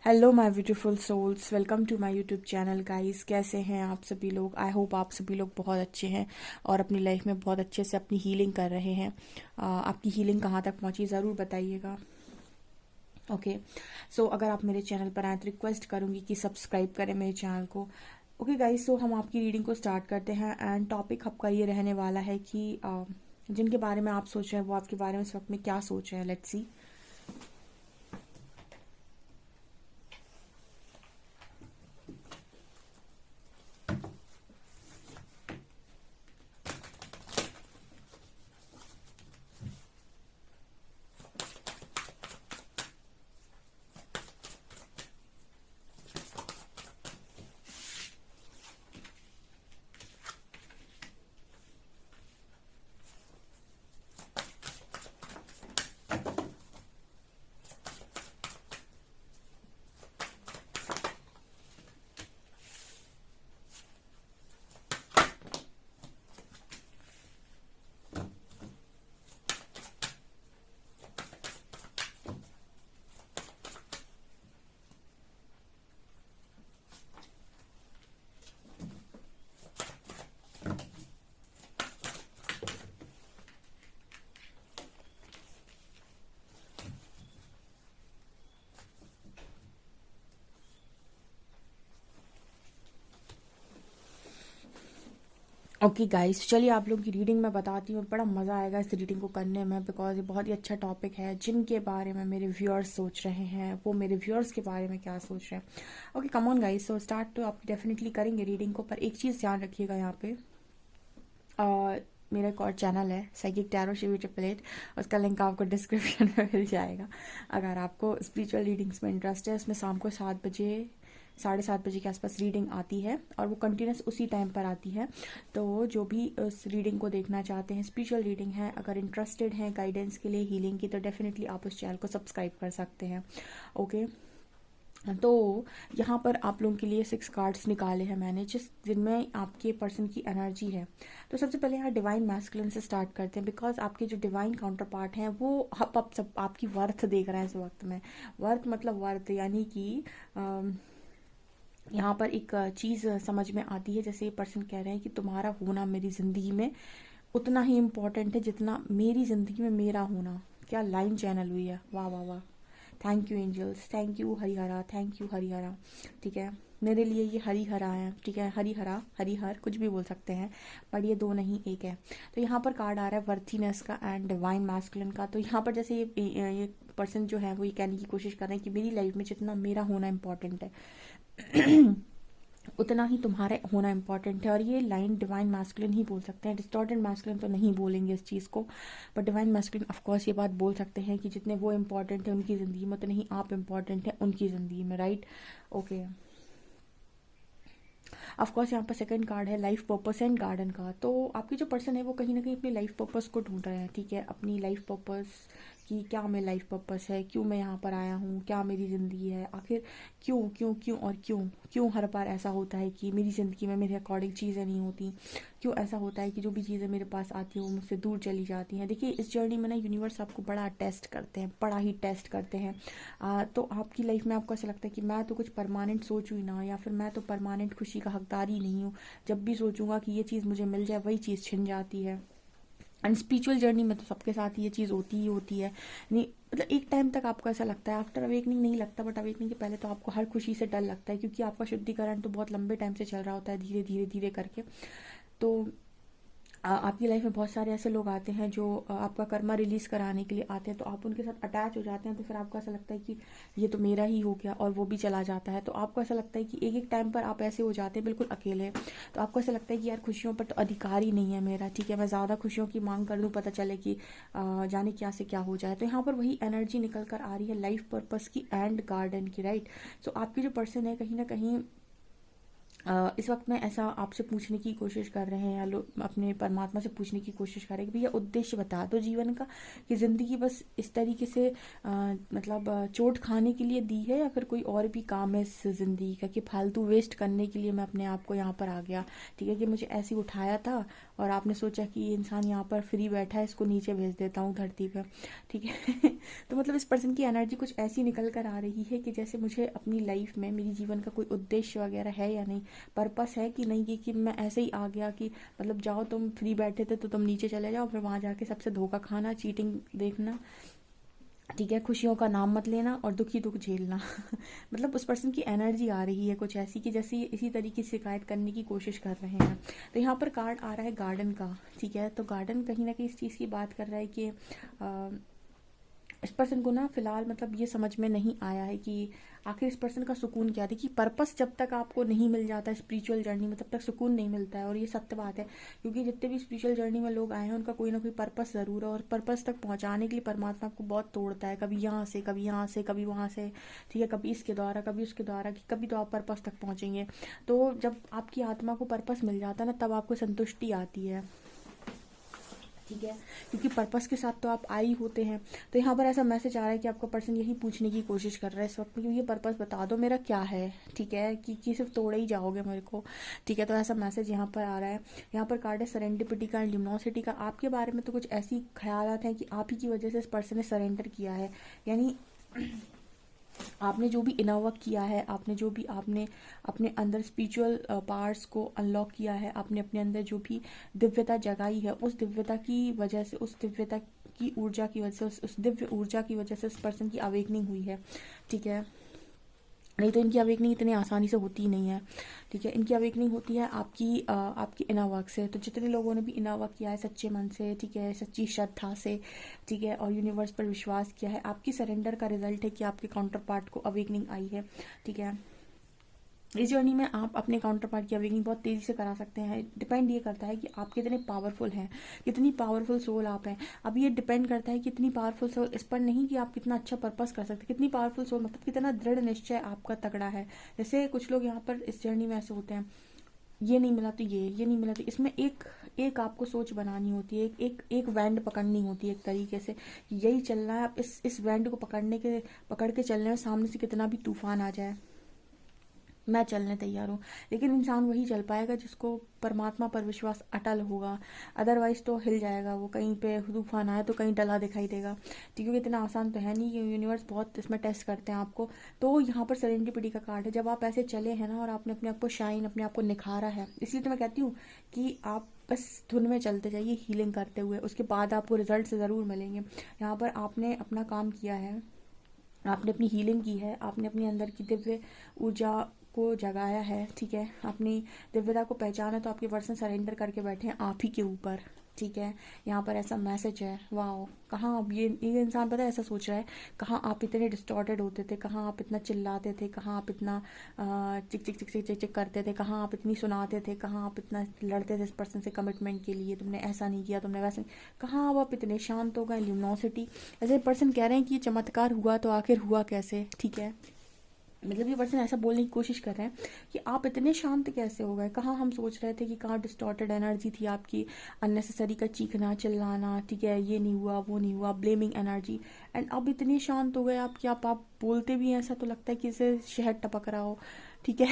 Hello my beautiful souls, welcome to my YouTube channel guys. कैसे हैं आप सभी लोग? आई होप आप सभी लोग बहुत अच्छे हैं और अपनी लाइफ में बहुत अच्छे से अपनी हीलिंग कर रहे हैं। आपकी हीलिंग कहाँ तक पहुँची ज़रूर बताइएगा। ओके, सो अगर आप मेरे चैनल पर आए तो रिक्वेस्ट करूँगी कि सब्सक्राइब करें मेरे चैनल को। ओके गाइस, सो हम आपकी रीडिंग को स्टार्ट करते हैं एंड टॉपिक आपका ये रहने वाला है कि जिनके बारे में आप सोच रहे हैं वो आपके बारे में इस वक्त में क्या सोच रहे हैं। Let's see. ओके गाइस, चलिए आप लोगों की रीडिंग मैं बताती हूँ। बड़ा मज़ा आएगा इस रीडिंग को करने में बिकॉज ये बहुत ही अच्छा टॉपिक है। जिनके बारे में मेरे व्यूअर्स सोच रहे हैं वो मेरे व्यूअर्स के बारे में क्या सोच रहे हैं। Okay come on guys, so start तो आप डेफिनेटली करेंगे रीडिंग को, पर एक चीज़ ध्यान रखिएगा यहाँ पे। मेरा एक और चैनल है साइकिक टैरो शिवी 888, उसका लिंक आपको डिस्क्रिप्शन में मिल जाएगा। अगर आपको स्पिरिचुअल रीडिंग्स में इंटरेस्ट है, उसमें शाम को 7 बजे 7:30 के आसपास रीडिंग आती है और वो कंटिन्यूस उसी टाइम पर आती है। तो जो भी उस रीडिंग को देखना चाहते हैं, स्पिरिचुअल रीडिंग है, अगर इंटरेस्टेड हैं गाइडेंस के लिए हीलिंग की, तो डेफिनेटली आप उस चैनल को सब्सक्राइब कर सकते हैं। ओके, तो यहाँ पर आप लोगों के लिए 6 कार्ड्स निकाले हैं मैंने, जिनमें आपके पर्सन की एनर्जी है। तो सबसे पहले यहाँ डिवाइन मैस्कुलिन से स्टार्ट करते हैं बिकॉज आपके जो डिवाइन काउंटर पार्ट हैं वो अब सब आपकी वर्थ देख रहे हैं इस वक्त में। वर्थ मतलब वर्थ यानी कि यहाँ पर एक चीज़ समझ में आती है, जैसे ये पर्सन कह रहे हैं कि तुम्हारा होना मेरी ज़िंदगी में उतना ही इम्पोर्टेंट है जितना मेरी ज़िंदगी में मेरा होना। क्या लाइन चैनल हुई है, वाह वाह वाह। Thank you angels, thank you Harihara, thank you Harihara. ठीक है, मेरे लिए ये हरिहरा है। ठीक है, हरिहरा हरिहर कुछ भी बोल सकते हैं, पर ये दो नहीं एक है। तो यहाँ पर कार्ड आ रहा है वर्थीनेस का एंड डिवाइन मैस्कुलिन का। तो यहाँ पर जैसे ये पर्सन जो है वो ये कहने की कोशिश कर रहे हैं कि मेरी लाइफ में जितना मेरा होना इम्पोर्टेंट है उतना ही तुम्हारा होना इम्पॉर्टेंट है। और ये लाइन डिवाइन मैस्कुलिन ही बोल सकते हैं, डिस्टॉर्टेड मैस्कुलिन तो नहीं बोलेंगे इस चीज़ को, बट डिवाइन मैस्कुलिन ऑफकोर्स ये बात बोल सकते हैं कि जितने वो इम्पॉर्टेंट है उनकी ज़िंदगी में, उतने ही आप इम्पॉर्टेंट हैं उनकी ज़िंदगी में, राइट। ओके, ऑफ कोर्स यहाँ पर सेकंड कार्ड है लाइफ पर्पस एंड गार्डन का। तो आपकी जो पर्सन है वो कहीं ना कहीं अपनी लाइफ पर्पस को ढूंढ रहे हैं। ठीक है, अपनी लाइफ पर्पस कि क्या मैं लाइफ पर्पस है, क्यों मैं यहाँ पर आया हूँ, क्या मेरी ज़िंदगी है आखिर, क्यों क्यों क्यों और क्यों क्यों हर बार ऐसा होता है कि मेरी ज़िंदगी में मेरे अकॉर्डिंग चीज़ें नहीं होती, क्यों ऐसा होता है कि जो भी चीज़ें मेरे पास आती हैं वो मुझसे दूर चली जाती हैं। देखिए इस जर्नी में ना यूनिवर्स आपको बड़ा टेस्ट करते हैं, बड़ा ही टेस्ट करते हैं। तो आपकी लाइफ में आपको ऐसा लगता है कि मैं तो कुछ परमानेंट सोचूं ही ना, या फिर मैं तो परमानेंट खुशी का हकदार ही नहीं हूँ। जब भी सोचूंगा कि ये चीज़ मुझे मिल जाए वही चीज़ छिन जाती है। एंड स्पिरिचुअल जर्नी में तो सबके साथ ये चीज़ होती ही होती है। नहीं मतलब एक टाइम तक आपको ऐसा लगता है, आफ्टर अवेकनिंग नहीं लगता, बट अवेकनिंग के पहले तो आपको हर खुशी से डर लगता है क्योंकि आपका शुद्धिकरण तो बहुत लंबे टाइम से चल रहा होता है, धीरे धीरे धीरे करके। तो आपकी लाइफ में बहुत सारे ऐसे लोग आते हैं जो आपका कर्मा रिलीज कराने के लिए आते हैं, तो आप उनके साथ अटैच हो जाते हैं। तो फिर आपको ऐसा लगता है कि ये तो मेरा ही हो गया, और वो भी चला जाता है। तो आपको ऐसा लगता है कि एक एक टाइम पर आप ऐसे हो जाते हैं बिल्कुल अकेले। तो आपको ऐसा लगता है कि यार खुशियों पर तो अधिकार ही नहीं है मेरा। ठीक है, मैं ज़्यादा खुशियों की मांग कर दूँ, पता चले कि जाने क्या से क्या हो जाए। तो यहाँ पर वही एनर्जी निकल कर आ रही है लाइफ पर्पस की एंड गार्डन की, राइट। सो आपकी जो पर्सन है कहीं ना कहीं इस वक्त में ऐसा आपसे पूछने की कोशिश कर रहे हैं, या लोग अपने परमात्मा से पूछने की कोशिश कर रहे हैं कि भैया उद्देश्य बता दो जीवन का, कि ज़िंदगी बस इस तरीके से मतलब चोट खाने के लिए दी है, या फिर कोई और भी काम है इस ज़िंदगी का, कि फालतू वेस्ट करने के लिए मैं अपने आप को यहाँ पर आ गया। ठीक है, कि मुझे ऐसे ही उठाया था और आपने सोचा कि ये इंसान यहाँ पर फ्री बैठा है, इसको नीचे भेज देता हूँ धरती पर। ठीक है तो मतलब इस पर्सन की एनर्जी कुछ ऐसी निकल कर आ रही है कि जैसे मुझे अपनी लाइफ में मेरी जीवन का कोई उद्देश्य वगैरह है या नहीं, पर्पस है कि नहीं, कि मैं ऐसे ही आ गया कि मतलब जाओ तुम फ्री बैठे थे तो तुम नीचे चले जाओ, फिर वहाँ जाके सबसे धोखा खाना, चीटिंग देखना। ठीक है, खुशियों का नाम मत लेना और दुखी दुख झेलना मतलब उस पर्सन की एनर्जी आ रही है कुछ ऐसी कि जैसे ये इसी तरीके से शिकायत करने की कोशिश कर रहे हैं। तो यहाँ पर कार्ड आ रहा है गार्डन का। ठीक है, तो गार्डन कहीं ना कहीं इस चीज़ की बात कर रहा है कि इस पर्सन को ना फिलहाल मतलब ये समझ में नहीं आया है कि आखिर इस पर्सन का सुकून क्या है। देखिए, पर्पस जब तक आपको नहीं मिल जाता स्पिरिचुअल जर्नी में, तब तक सुकून नहीं मिलता है, और ये सत्य बात है। क्योंकि जितने भी स्पिरिचुअल जर्नी में लोग आए हैं उनका कोई ना कोई पर्पस ज़रूर है, और पर्पस तक पहुंचाने के लिए परमात्मा आपको बहुत तोड़ता है, कभी यहाँ से, कभी यहाँ से, कभी वहाँ से। ठीक है, कभी इसके द्वारा, कभी उसके द्वारा, कि कभी तो आप पर्पस तक पहुँचेंगे। तो जब आपकी आत्मा को पर्पस मिल जाता है ना, तब आपको संतुष्टि आती है। ठीक है, क्योंकि पर्पस के साथ तो आप आई होते हैं। तो यहाँ पर ऐसा मैसेज आ रहा है कि आपका पर्सन यही पूछने की कोशिश कर रहा है इस वक्त में कि ये पर्पस बता दो मेरा क्या है। ठीक है, कि सिर्फ तोड़े ही जाओगे मेरे को। ठीक है, तो ऐसा मैसेज यहाँ पर आ रहा है। यहाँ पर कार्ड है सेरेंडिपिटी का, ल्यूमिनोसिटी का। आपके बारे में तो कुछ ऐसी ख्यालात हैं कि आप ही की वजह से इस पर्सन ने सरेंडर किया है, यानी आपने जो भी इनर वर्क किया है, आपने जो भी आपने अपने अंदर स्पिरिचुअल पार्ट्स को अनलॉक किया है, आपने अपने अंदर जो भी दिव्यता जगाई है, उस दिव्यता की वजह से, उस दिव्यता की ऊर्जा की वजह से, उस दिव्य ऊर्जा की वजह से उस पर्सन की अवेकनिंग हुई है। ठीक है, नहीं तो इनकी अवेकनिंग इतनी आसानी से होती ही नहीं है। ठीक है, इनकी अवेकनिंग होती है आपकी इनर वर्क से। तो जितने लोगों ने भी इनर वर्क किया है सच्चे मन से, ठीक है, सच्ची श्रद्धा से, ठीक है, और यूनिवर्स पर विश्वास किया है, आपकी सरेंडर का रिजल्ट है कि आपके काउंटर पार्ट को अवेकनिंग आई है। ठीक है, इस जर्नी में आप अपने काउंटर पार्ट की अवेकनिंग बहुत तेज़ी से करा सकते हैं। डिपेंड ये करता है कि आप कितने पावरफुल हैं, कितनी पावरफुल सोल आप हैं। अब ये डिपेंड करता है कितनी पावरफुल सोल, इस पर नहीं कि आप कितना अच्छा पर्पस कर सकते। कितनी पावरफुल सोल मतलब कितना दृढ़ निश्चय आपका तगड़ा है। जैसे कुछ लोग यहाँ पर इस जर्नी में ऐसे होते हैं, ये नहीं मिला तो ये नहीं मिला तो, इसमें एक एक आपको सोच बनानी होती है, एक वैंड पकड़नी होती है एक तरीके से, यही चलना है। आप इस वैंड को पकड़ के चलने में सामने से कितना भी तूफान आ जाए, मैं चलने तैयार हूँ। लेकिन इंसान वही चल पाएगा जिसको परमात्मा पर विश्वास अटल होगा। अदरवाइज तो हिल जाएगा वो, कहीं पे तूफान आया तो कहीं डला दिखाई देगा। ठीक है, क्योंकि इतना आसान तो है नहीं, कि यूनिवर्स बहुत इसमें टेस्ट करते हैं आपको। तो यहाँ पर सेरेंडिपिटी का कार्ड है। जब आप ऐसे चले हैं ना, और आपने अपने आप को शाइन, अपने आप को निखारा है, इसलिए तो मैं कहती हूँ कि आप बस धुन में चलते जाइए हीलिंग करते हुए, उसके बाद आपको रिजल्ट ज़रूर मिलेंगे। यहाँ पर आपने अपना काम किया है, आपने अपनी हीलिंग की है, आपने अपने अंदर की दिव्य ऊर्जा को जगाया है। ठीक है, अपनी दिव्यता को पहचाना, तो आपके पर्सन सरेंडर करके बैठे हैं आप ही के ऊपर। ठीक है, यहाँ पर ऐसा मैसेज है। वाह, कहाँ अब ये इंसान पता है ऐसा सोच रहा है, कहाँ आप इतने डिस्टॉर्टेड होते थे, कहाँ आप इतना चिल्लाते थे, कहाँ आप इतना चिक चिक चिक चिक चिक चिक करते थे, कहाँ आप इतनी सुनाते थे, कहाँ आप इतना लड़ते थे इस पर्सन से कमिटमेंट के लिए, तुमने ऐसा नहीं किया, तुमने वैसा नहीं, कहाँ अब आप इतने शांत हो गए। ल्यूमिनोसिटी, ऐसे पर्सन कह रहे हैं कि ये चमत्कार हुआ तो आखिर हुआ कैसे। ठीक है, मतलब ये पर्सन ऐसा बोलने की कोशिश कर रहे हैं कि आप इतने शांत कैसे हो गए। कहाँ हम सोच रहे थे कि कहाँ डिस्टॉर्टेड एनर्जी थी आपकी, अननेसेसरी का चीखना चिल्लाना, ठीक है, ये नहीं हुआ वो नहीं हुआ, ब्लेमिंग एनर्जी, एंड अब इतने शांत हो गए आप कि आप बोलते भी हैं ऐसा तो लगता है कि इसे शहद टपक रहा हो। ठीक है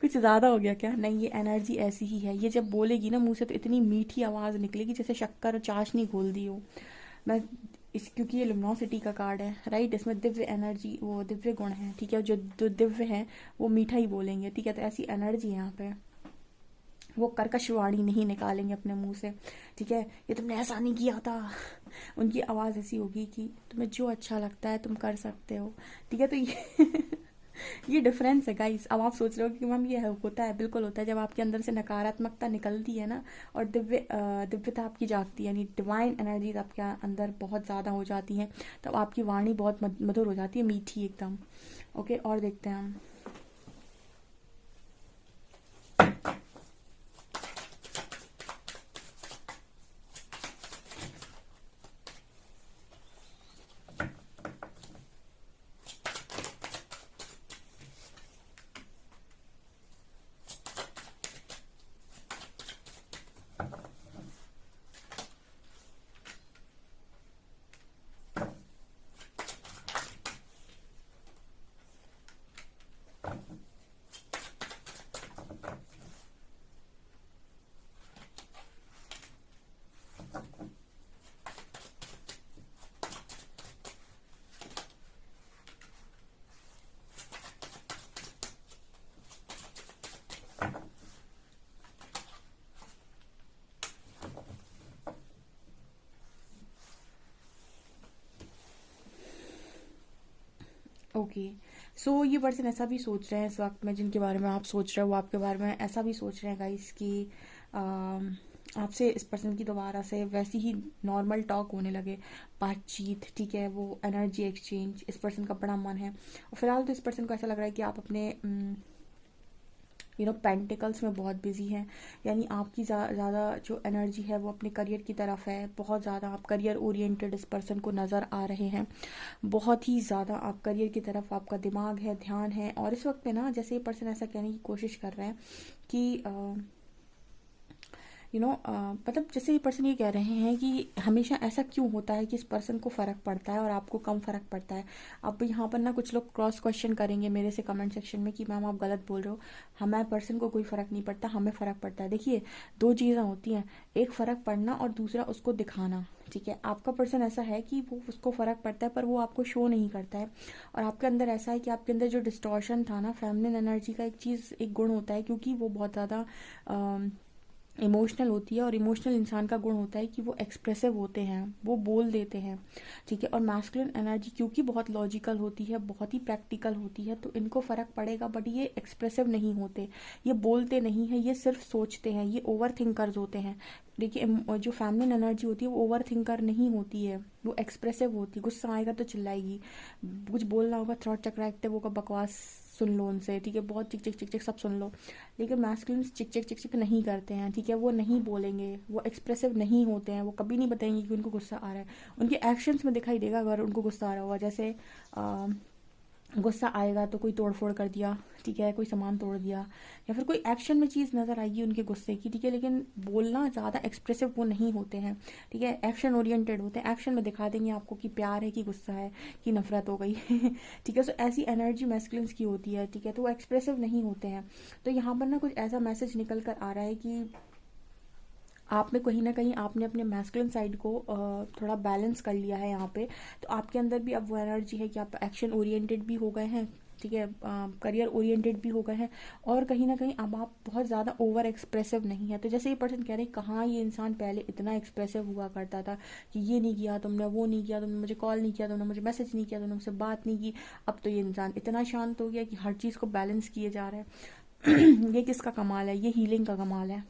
कुछ ज़्यादा हो गया क्या? नहीं, ये एनर्जी ऐसी ही है। ये जब बोलेगी ना मुंह से, तो इतनी मीठी आवाज़ निकलेगी जैसे शक्कर और चाशनी घोल दी हो। मैं क्योंकि ये लुमिनोसिटी का कार्ड है, राइट, इसमें दिव्य एनर्जी, वो दिव्य गुण है। ठीक है, जो दिव्य है वो मीठा ही बोलेंगे। ठीक है, तो ऐसी एनर्जी है यहाँ पे, वो कर्कश वाणी नहीं निकालेंगे अपने मुंह से। ठीक है, ये तुमने ऐसा नहीं किया था, उनकी आवाज़ ऐसी होगी कि तुम्हें जो अच्छा लगता है तुम कर सकते हो। ठीक है, तो ये ये डिफरेंस है गाइस। अब आप सोच रहे हो कि मैम ये होता है, बिल्कुल होता है। जब आपके अंदर से नकारात्मकता निकलती है ना, और दिव्यता आपकी जागती है, यानी डिवाइन एनर्जीज आपके अंदर बहुत ज़्यादा हो जाती हैं, तब आपकी वाणी बहुत मधुर हो जाती है, मीठी एकदम। ओके, और देखते हैं हम। ओके। सो ये पर्सन ऐसा भी सोच रहे हैं इस वक्त में, जिनके बारे में आप सोच रहे हो वो आपके बारे में ऐसा भी सोच रहे हैं गाइस कि अम, आपसे इस पर्सन की दोबारा से वैसी ही नॉर्मल टॉक होने लगे, बातचीत, ठीक है, वो एनर्जी एक्सचेंज, इस पर्सन का बड़ा मन है। और फिलहाल तो इस पर्सन को ऐसा लग रहा है कि आप अपने पेंटिकल्स में बहुत बिजी हैं, यानी आपकी ज़्यादा जो एनर्जी है वो अपने करियर की तरफ है। बहुत ज़्यादा आप करियर ओरिएंटेड इस पर्सन को नज़र आ रहे हैं, बहुत ही ज़्यादा आप करियर की तरफ आपका दिमाग है, ध्यान है। और इस वक्त पे ना जैसे ये पर्सन ऐसा कहने की कोशिश कर रहे हैं कि मतलब जैसे ये पर्सन ये कह रहे हैं कि हमेशा ऐसा क्यों होता है कि इस पर्सन को फ़र्क पड़ता है और आपको कम फ़र्क पड़ता है। अब यहाँ पर ना कुछ लोग क्रॉस क्वेश्चन करेंगे मेरे से कमेंट सेक्शन में कि मैम आप गलत बोल रहे हो, हमें पर्सन को कोई फ़र्क नहीं पड़ता, हमें फ़र्क पड़ता है। देखिए, दो चीज़ें होती हैं, एक फ़र्क पड़ना और दूसरा उसको दिखाना। ठीक है, आपका पर्सन ऐसा है कि वो उसको फ़र्क पड़ता है पर वो आपको शो नहीं करता है। और आपके अंदर ऐसा है कि आपके अंदर जो डिस्टॉर्शन था ना, फेमिनिन एनर्जी का एक चीज़, एक गुण होता है, क्योंकि वो बहुत ज़्यादा इमोशनल होती है। और इमोशनल इंसान का गुण होता है कि वो एक्सप्रेसिव होते हैं, वो बोल देते हैं। ठीक है, और मैस्कुलिन एनर्जी क्योंकि बहुत लॉजिकल होती है, बहुत ही प्रैक्टिकल होती है, तो इनको फ़र्क पड़ेगा, बट ये एक्सप्रेसिव नहीं होते, ये बोलते नहीं हैं, ये सिर्फ सोचते हैं, ये ओवर थिंकर्स होते हैं। देखिए, जो फेमिनिन एनर्जी होती है वो ओवर थिंकर नहीं होती है, वो एक्सप्रेसिव होती है। गुस्सा आएगा तो चिल्लाएगी, कुछ बोलना होगा थ्रॉट चक्र एक्टिव होगा, बकवास सुन लो उनसे, ठीक है, बहुत चिक चिक चिक चिक सब सुन लो। लेकिन मैस्कुलिन चिक चिक चिक चिक नहीं करते हैं, ठीक है, वो नहीं बोलेंगे, वो एक्सप्रेसिव नहीं होते हैं, वो कभी नहीं बताएंगे कि उनको गुस्सा आ रहा है। उनके एक्शंस में दिखाई देगा अगर उनको गुस्सा आ रहा होगा। जैसे गुस्सा आएगा तो कोई तोड़ फोड़ कर दिया, ठीक है, कोई सामान तोड़ दिया, या फिर कोई एक्शन में चीज़ नज़र आएगी उनके गुस्से की, ठीक है, लेकिन बोलना ज़्यादा एक्सप्रेसिव वो नहीं होते हैं। ठीक है, एक्शन ओरिएंटेड होते हैं, एक्शन में दिखा देंगे आपको कि प्यार है कि गुस्सा है कि नफरत हो गई। ठीक है, सो ऐसी एनर्जी मैस्कुलिन्स की होती है, ठीक है, तो वो एक्सप्रेसिव नहीं होते हैं। तो यहाँ पर ना कुछ ऐसा मैसेज निकल कर आ रहा है कि आप में कहीं ना कहीं आपने अपने मैस्कुलिन साइड को थोड़ा बैलेंस कर लिया है यहाँ पे। तो आपके अंदर भी अब वो एनर्जी है कि आप एक्शन ओरिएंटेड भी हो गए हैं, ठीक है, करियर ओरिएंटेड भी हो गए हैं, और कहीं ना कहीं अब आप बहुत ज़्यादा ओवर एक्सप्रेसिव नहीं है। तो जैसे ये पर्सन कह रहे हैं, कहाँ ये इंसान पहले इतना एक्सप्रेसिव हुआ करता था कि ये नहीं किया तुमने, वो नहीं किया तुमने, मुझे कॉल नहीं किया तुमने, मुझे मैसेज नहीं किया तुमने, मुझसे बात नहीं की। अब तो ये इंसान इतना शांत हो गया कि हर चीज़ को बैलेंस किए जा रहा है। ये किसका कमाल है? ये हीलिंग का कमाल है।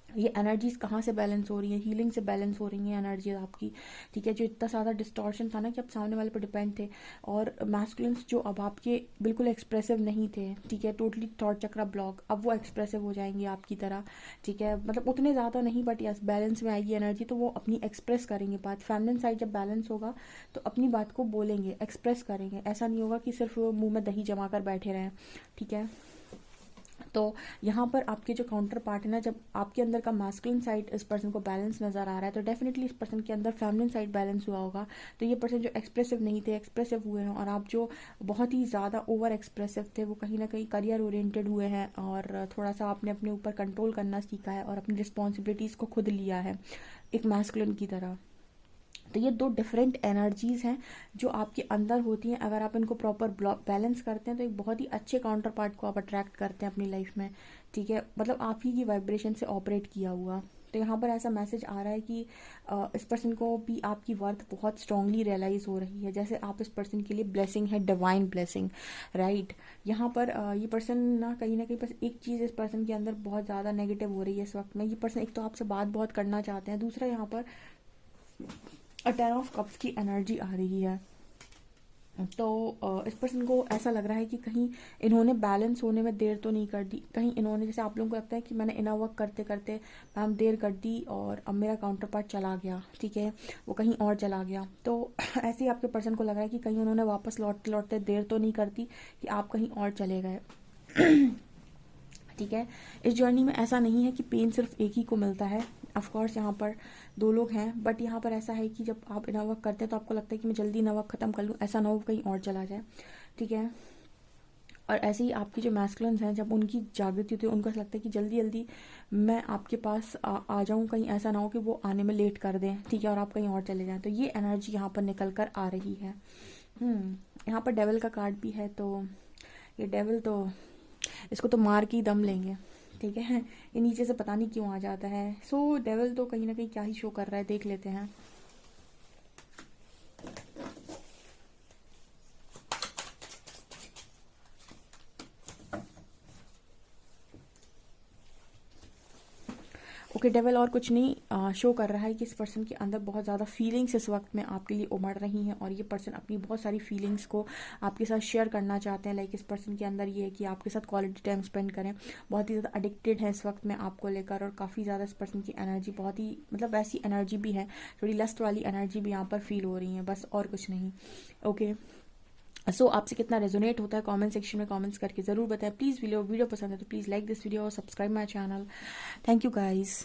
ये एनर्जीज कहाँ से बैलेंस हो रही है? हीलिंग से बैलेंस हो रही है एनर्जीज आपकी। ठीक है, जो इतना ज़्यादा डिस्टॉर्शन था ना कि आप सामने वाले पर डिपेंड थे, और मैस्कुलिन्स जो अब आपके बिल्कुल एक्सप्रेसिव नहीं थे, ठीक है, टोटली थॉट चक्रा ब्लॉक, अब वो एक्सप्रेसिव हो जाएंगे आपकी तरह। ठीक है, मतलब उतने ज़्यादा नहीं, बट यस बैलेंस में आएगी एनर्जी, तो वो अपनी एक्सप्रेस करेंगे बात। फेमिनिन साइड जब बैलेंस होगा तो अपनी बात को बोलेंगे, एक्सप्रेस करेंगे। ऐसा नहीं होगा कि सिर्फ मुंह में दही जमा कर बैठे रहें। ठीक है, तो यहाँ पर आपके जो काउंटर पार्ट है ना, जब आपके अंदर का मास्कुलिन साइड इस पर्सन को बैलेंस नज़र आ रहा है, तो डेफिनेटली इस पर्सन के अंदर फेमिनिन साइड बैलेंस हुआ होगा। तो ये पर्सन जो एक्सप्रेसिव नहीं थे, एक्सप्रेसिव हुए हैं, और आप जो बहुत ही ज़्यादा ओवर एक्सप्रेसिव थे, वो कहीं ना कहीं करियर ओरिएंटेड हुए हैं, और थोड़ा सा आपने अपने ऊपर कंट्रोल करना सीखा है और अपनी रिस्पॉन्सिबिलिटीज़ को खुद लिया है एक मैस्कुलिन की तरह। तो ये दो डिफरेंट एनर्जीज़ हैं जो आपके अंदर होती हैं। अगर आप इनको प्रॉपर बैलेंस करते हैं तो एक बहुत ही अच्छे काउंटर पार्ट को आप अट्रैक्ट करते हैं अपनी लाइफ में। ठीक है, मतलब आप ही की वाइब्रेशन से ऑपरेट किया हुआ। तो यहाँ पर ऐसा मैसेज आ रहा है कि इस पर्सन को भी आपकी वर्थ बहुत स्ट्रांगली रियलाइज़ हो रही है, जैसे आप इस पर्सन के लिए ब्लेसिंग है, डिवाइन ब्लेसिंग, राइट। यहाँ पर ये पर्सन ना कहीं बस एक चीज़ इस पर्सन के अंदर बहुत ज़्यादा नेगेटिव हो रही है इस वक्त में। ये पर्सन एक तो आपसे बात बहुत करना चाहते हैं, दूसरा यहाँ पर टेन ऑफ कप्स की एनर्जी आ रही है। तो इस पर्सन को ऐसा लग रहा है कि कहीं इन्होंने बैलेंस होने में देर तो नहीं कर दी, कहीं इन्होंने, जैसे आप लोगों को लगता है कि मैंने इनर वर्क करते करते मैम देर कर दी और अब मेरा काउंटर पार्ट चला गया, ठीक है, वो कहीं और चला गया। तो ऐसे ही आपके पर्सन को लग रहा है कि कहीं उन्होंने वापस लौटते लौटते देर तो नहीं कर दी कि आप कहीं और चले गए। ठीक है, इस जर्नी में ऐसा नहीं है कि पेन सिर्फ एक ही को मिलता है। ऑफकोर्स यहाँ पर दो लोग हैं, बट यहाँ पर ऐसा है कि जब आप इनर वर्क करते हैं तो आपको लगता है कि मैं जल्दी इनर वर्क ख़त्म कर लूँ, ऐसा ना हो कहीं और चला जाए। ठीक है, और ऐसे ही आपकी जो मैस्कुलिन्स हैं, जब उनकी जागृति होती है, उनको ऐसा लगता है कि जल्दी जल्दी मैं आपके पास आ जाऊँ, कहीं ऐसा ना हो कि वो आने में लेट कर दें, ठीक है, और आप कहीं और चले जाएं। तो ये एनर्जी यहाँ पर निकल कर आ रही है। यहाँ पर डेविल का कार्ड भी है, तो ये डेविल तो इसको तो मार के ही दम लेंगे, ठीक है। ये नीचे से पता नहीं क्यों आ जाता है। सो डेविल तो कहीं ना कहीं क्या ही शो कर रहा है, देख लेते हैं। ओके डेविल और कुछ नहीं शो कर रहा है कि इस पर्सन के अंदर बहुत ज़्यादा फीलिंग्स इस वक्त में आपके लिए उमड़ रही हैं, और ये पर्सन अपनी बहुत सारी फीलिंग्स को आपके साथ शेयर करना चाहते हैं। लाइक इस पर्सन के अंदर ये है कि आपके साथ क्वालिटी टाइम स्पेंड करें, बहुत ही ज़्यादा एडिक्टेड है इस वक्त में आपको लेकर, और काफ़ी ज़्यादा इस पर्सन की एनर्जी बहुत ही मतलब वैसी एनर्जी भी है, थोड़ी लस्ट वाली एनर्जी भी यहाँ पर फील हो रही है, बस और कुछ नहीं। ओके सो आपसे कितना रेजोनेट होता है कमेंट सेक्शन में कमेंट्स करके ज़रूर बताएं। प्लीज़ वीडियो पसंद है तो प्लीज़ लाइक दिस वीडियो और subscribe my channel. Thank you guys.